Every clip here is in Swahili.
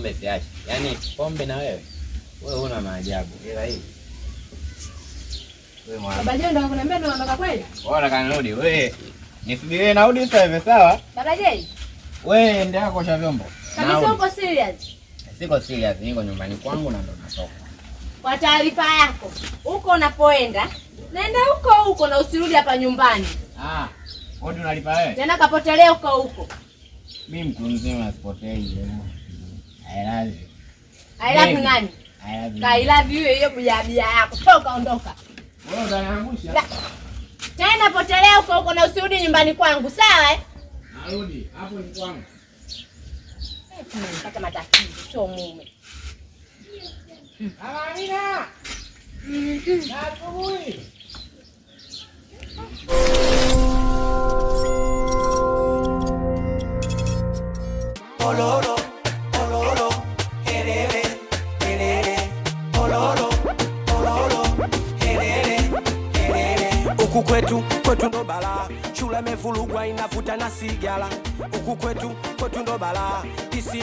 pombe siachi. Yaani pombe na wewe una maajabu. Ila hii. Wewe mwana. Baba Jay ndo anakuniambia ndo unataka kweli? Bora kanirudi wewe. Nisubirie narudi sasa hivi sawa? Baba Jay. Wewe endelea kuosha vyombo. Kabisa uko serious? Siko serious, niko nyumbani kwangu na ndo natoka. Kwa taarifa yako, huko unapoenda, nenda huko na usirudi hapa nyumbani. Wewe unalipa wewe? Tena kapotelea huko. Mimi mtu mzima sipotei. I love you. I love you nani? I love you hiyo bia yako. Toka ondoka. Wewe unaniangusha. Tena potelea huko na usirudi nyumbani kwangu, sawa eh? Narudi, hapo ni kwangu. Mpaka matatizo sio mume. Amina. Asubuhi. Ololo, ololo, herere, herere, ololo, ololo, herere, herere. Huku kwetu ndo balaa, shule imevurugwa inavuta na sigara. Huku kwetu ndo balaa,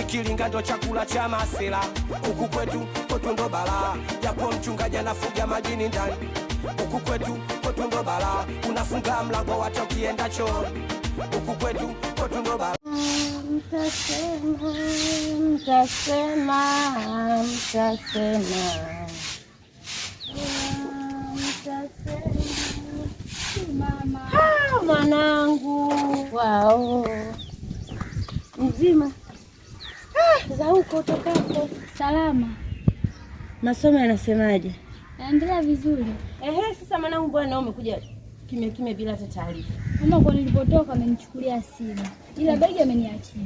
Kilinga ndo chakula cha masela. Huku kwetu ndo balaa, japo mchungaji anafuga majini ndani. Huku kwetu ndo balaa, unafunga mlango hata ukienda choo. Huku kwetu ndo balaa. Mtasema. Mama. Mwanangu. Wao. Mzima. Za huko tokako. Salama. Masomo yanasemaje? Naendelea vizuri. Sasa mwanangu bwana umekuja kimya bila hata taarifa. Mama kwa nilipotoka amenichukulia simu. Ila begi ameniachia.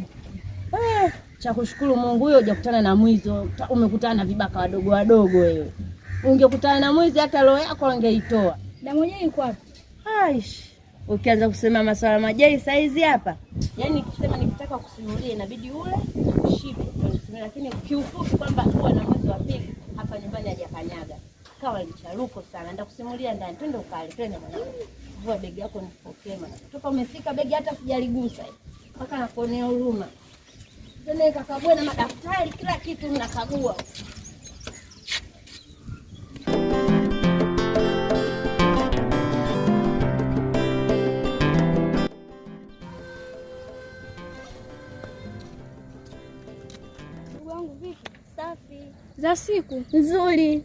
Cha kushukuru Mungu huyo hujakutana na mwizi, umekutana na vibaka wadogo wewe. Ungekutana na mwizi hata roho yako ungeitoa. Damu yake iko wapi? Ukianza kusema masuala majai saizi hapa. Yaani nikisema nikitaka kusimulia inabidi ule shibe ndio, lakini kiufupi kwamba huwa na mwizi wa pili hapa nyumbani hajakanyaga. Kawa licharuko sana. Nenda kusimulia ndani. Twende ukale, twende mwanangu. Vua begi yako nipokee maana. Toka umefika begi hata sijaligusa hivi. Mpaka nakuonea huruma. Twende kakagua na madaftari kila kitu mnakagua. Wangu vipi? Safi. Za siku Nzuri.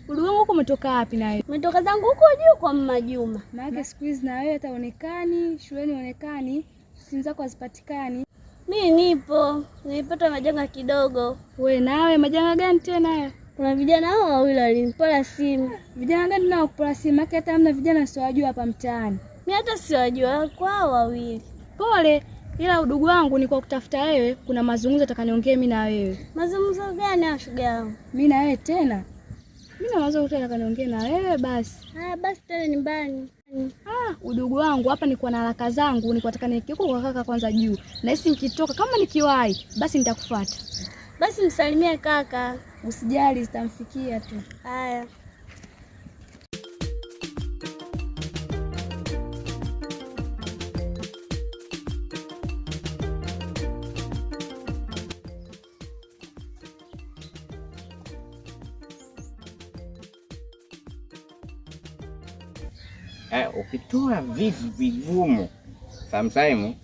Uliwangu huko umetoka wapi na wewe? Umetoka zangu huko juu kwa Mama Juma. Maana siku hizi na wewe hata onekani, shuleni onekani, simu zako hazipatikani. Mimi nipo. Nilipata majanga kidogo. Wewe nawe majanga gani tena hayo? Kuna vijana hao wawili walinipola simu. Vijana gani nao kupola simu? Hata hamna vijana siwajua hapa mtaani. Mimi hata siwajua kwao wawili. Pole, ila udugu wangu ni kwa kutafuta wewe, kuna mazungumzo atakaniongea mimi na wewe. Mazungumzo gani ya shoga yangu? Mimi na wewe tena? Mimi na mazungumzo atakaniongea na wewe basi. Basi tena nyumbani. Udugu wangu hapa niko na haraka zangu, niko nataka niweke huko kwa kaka kwanza juu. Na hisi nikitoka kama nikiwahi, basi nitakufuata. Basi msalimie kaka. Usijali zitamfikia tu. Haya. Ukitoa vitu vigumu sometimes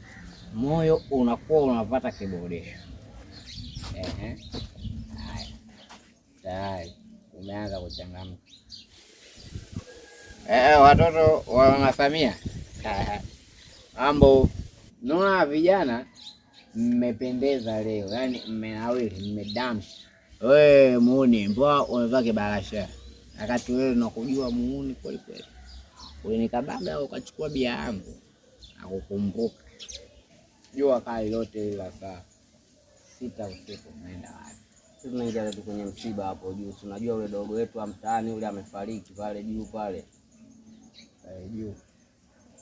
moyo unakuwa unapata kiboresho. Tayari umeanza kuchangamka. Watoto wa Mama Samia. Mambo. Naona vijana mmependeza leo. Yaani mmenawili, mmedamshi. Wewe muuni, mbona umevaa kibarasha? Wakati wewe unakujua muuni kweli kweli. Ulinikabaga ukachukua bia yangu. Nakukumbuka. Jua kali lote ila saa 6 usiku unaenda wapi? Sisi tunaingia tu kwenye msiba hapo juu. Unajua yule dogo wetu wa mtaani yule amefariki pale juu pale.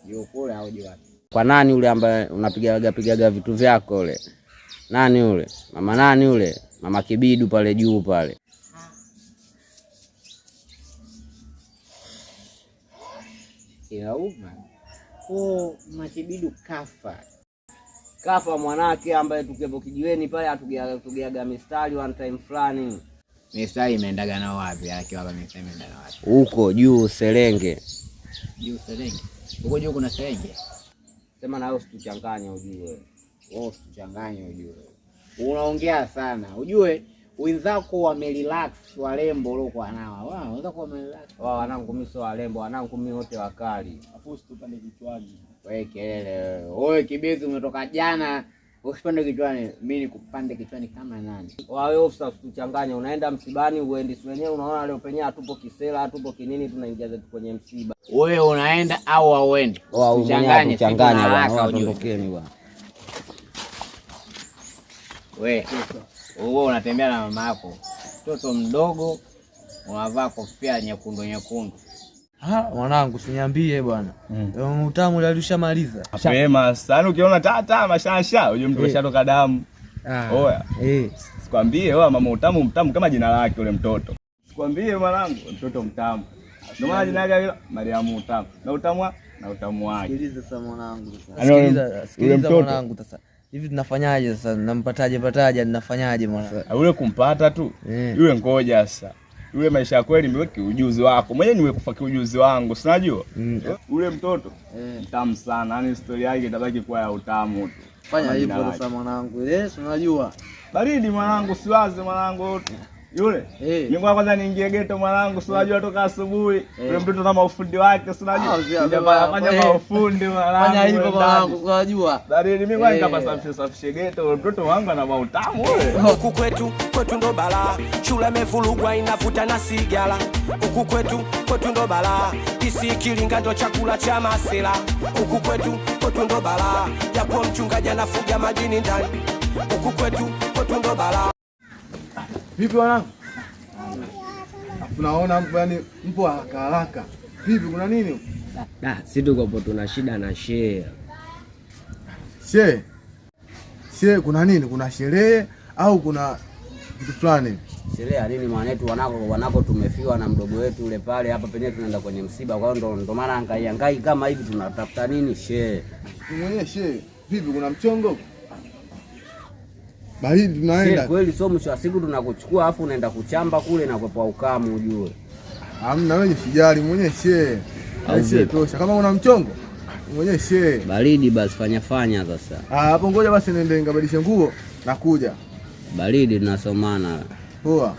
Juu kule au juu wapi? Kwa nani yule ambaye unapigaga vitu vyako yule? Nani yule? Mama nani yule? Mama Kibidu pale juu pale. Inauma. Makibidu kafa. kafa mwanake ambaye tukepo kijiweni pale atugeaga mistari one time fulani. Mistari imeendaga na wapi? Akiwa hapa mistari imeenda na wapi? Huko juu Serenge. Juu Serenge. Huko juu kuna Serenge. Sema na wewe usituchanganye ujue. Wewe usituchanganye ujue. Unaongea sana. Ujue wenzako wamerelax warembo waliokuwa nao. Wao wenzako wamerelax. Wao wanangu mimi sio warembo, wanangu mimi wote wakali. Afu usitupande kichwani. Wewe kelele wewe. Wewe kibezi umetoka jana. Usipande kichwani, mimi nikupande kichwani kama nani? Wewe usituchanganye, unaenda msibani uendi si wenyewe unaona leo penyewe hatupo kisela, hatupo kinini tunaingia zetu kwenye msiba. Wewe unaenda au hauendi? Uchanganye bwana, ondokeni bwana. Wewe unatembea na mama yako. Mtoto mdogo unavaa kofia nyekundu. Mwanangu usiniambie bwana. Utamu ile alishamaliza. Mapema sana ukiona tata mashasha, uje mtu kashatoka damu. Oya. Sikwambie wewe mama utamu mtamu kama jina lake ule mtoto. Sikwambie mwanangu mtoto mtamu. Ndio maana jina lake Mariamu utamu. Na utamu wake. Sikiliza sasa mwanangu sasa. Sikiliza mwanangu sasa. Hivi tunafanyaje sasa? Nampataje ninafanyaje mwanangu? Ule kumpata tu. Yule ngoja sasa. Ule maisha kweli niweke ujuzi wako. Mwenyewe niwekufa kiujuzi wangu, si unajua? Ule mtoto mtamu sana. Yaani historia yake itabaki kuwa ya utamu tu. Fanya hivyo sasa mwanangu. Si unajua. Baridi mwanangu, siwaze mwanangu. Yule ningwa kwanza niingie ghetto mwanangu, si unajua toka asubuhi. Yule mtoto na maufundi wake, si unajua? Fanya maufundi mwanangu. Fanya hivyo mwanangu, si unajua. Baridi mimi kwanza nikapasafishe ghetto, mtoto wangu ana mautamu wewe. Huku kwetu ndo balaa, shule imevurugwa inavuta na sigara. Huku kwetu ndo balaa, isikilinga ndo chakula cha masela. Huku kwetu ndo balaa, japo mchungaji anafuga majini ndani. Huku kwetu ndo balaa. Vipi wanangu? Tunaona yani mpo haraka. Vipi kuna nini? Sisi tuko tuna shida na shehe. Shehe kuna nini? Kuna sherehe au kuna kitu fulani? Sherehe ya nini mwanetu wanako tumefiwa na mdogo wetu ule pale hapa penyewe tunaenda kwenye msiba kwa hiyo ndo maana hangai kama hivi tunatafuta nini shehe. Mwenyewe shehe. Vipi kuna mchongo? Baridi tunaenda. Kweli sio mwisho wa siku tunakuchukua afu unaenda kuchamba kule na kwa ukamu ujue. Hamna wewe sijali mwenyewe shehe. Shehe tosha. Kama una mchongo mwenyewe shehe. Baridi basi fanya sasa. Hapo ngoja basi niende ngabadilishe nguo nakuja. Baridi tunasomana. Poa.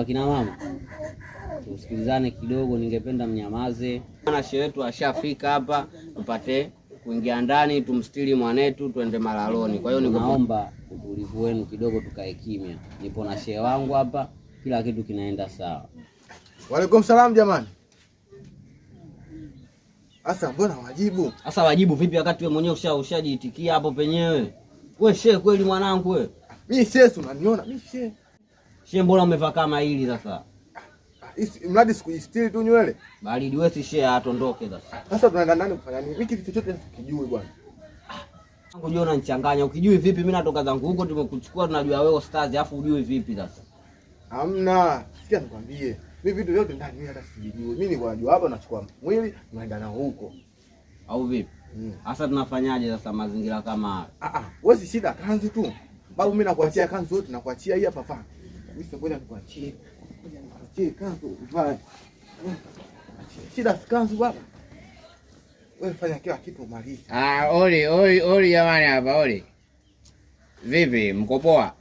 Kina mama tusikilizane kidogo, ningependa mnyamaze. Maana shehe wetu ashafika hapa, tupate kuingia ndani tumstiri mwanetu tuende malaloni. Kwa hiyo ninaomba utulivu wenu kidogo, tukae kimya. Nipo na shehe wangu hapa, kila kitu kinaenda sawa. Waalaikum salam jamani. Sasa mbona wajibu? Sasa wajibu vipi wakati wewe mwenyewe ushajiitikia hapo penyewe? Wewe shehe kweli mwanangu wewe? Mimi shehe unaniona? Mimi shehe. Shehe mbona umevaa kama hili sasa? Mradi sikujistiri tu nywele. Baridi wewe si shehe atondoke sasa. Sasa tunaenda ndani kufanya nini? Wiki kitu chochote sikijui bwana. Mungu jua unanichanganya. Ukijui vipi mimi natoka zangu huko tumekuchukua tunajua wewe stars alafu ujui vipi sasa? Hamna. Sikia nikwambie. Mimi vitu vyote ndani mimi hata sijui. Mimi ni najua hapa nachukua mwili naenda nao huko. Au vipi? Sasa tunafanyaje sasa mazingira kama haya? Wewe si shida kanzu tu. Babu mimi nakuachia kanzu yote nakuachia hii hapa fa. Mimi ngoja nikuachie. Ngoja nikuachie kanzu vae. Shida kanzu baba. Wewe fanya kila kitu umalize. Oli jamani hapa Oli. Vipi mko poa?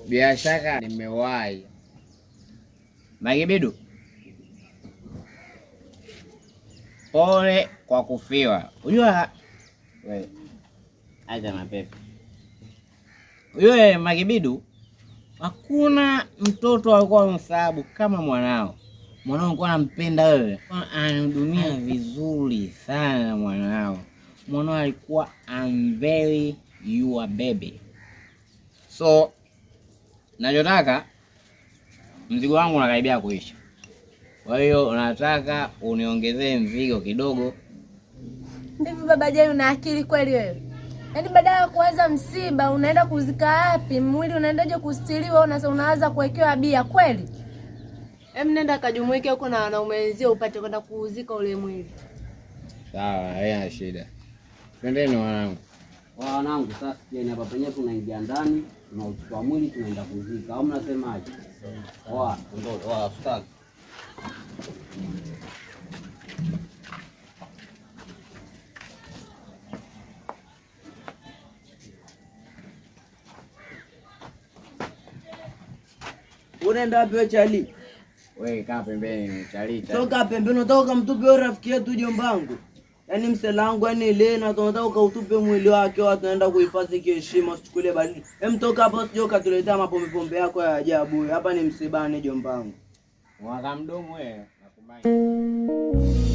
Bila shaka nimewahi. Magebedu. Pole kwa kufiwa. Unajua wewe acha mapepe. Wewe Magebedu, hakuna mtoto alikuwa msababu kama mwanao. Mwanao alikuwa anampenda wewe. Anahudumia vizuri sana mwanao. Mwanao alikuwa very your baby. So nachotaka mzigo wangu unakaribia kuisha. Kwa hiyo unataka uniongezee mzigo kidogo. Hivi baba Jay una akili kweli wewe? Yaani badala ya kuanza msiba unaenda kuzika wapi? Mwili unaendaje kustiriwa unaanza kuwekewa bia kweli? Hem, nenda kajumuike huko na wanaume wenzio upate kwenda kuuzika ule mwili. Sawa, haina shida. Twendeni wanangu. Wanangu sasa sikieni hapa penyewe tunaingia ndani, tunauchukua mwili tunaenda kuzika. Au mnasemaje? Ndio, start. Unaenda wapi wewe Charlie? Wewe kaa pembeni Charlie. Toka pembeni unataka mtupe rafiki yetu jombangu. Yaani mselangu yani ile na tunataka utupe mwili wake watu naenda kuhifadhi kiheshima usichukule baridi. Hem toka hapo sio katuletea mapombe yako ya ajabu. Hapa ni msibani jombangu. Mwaka mdomo wewe nakubali.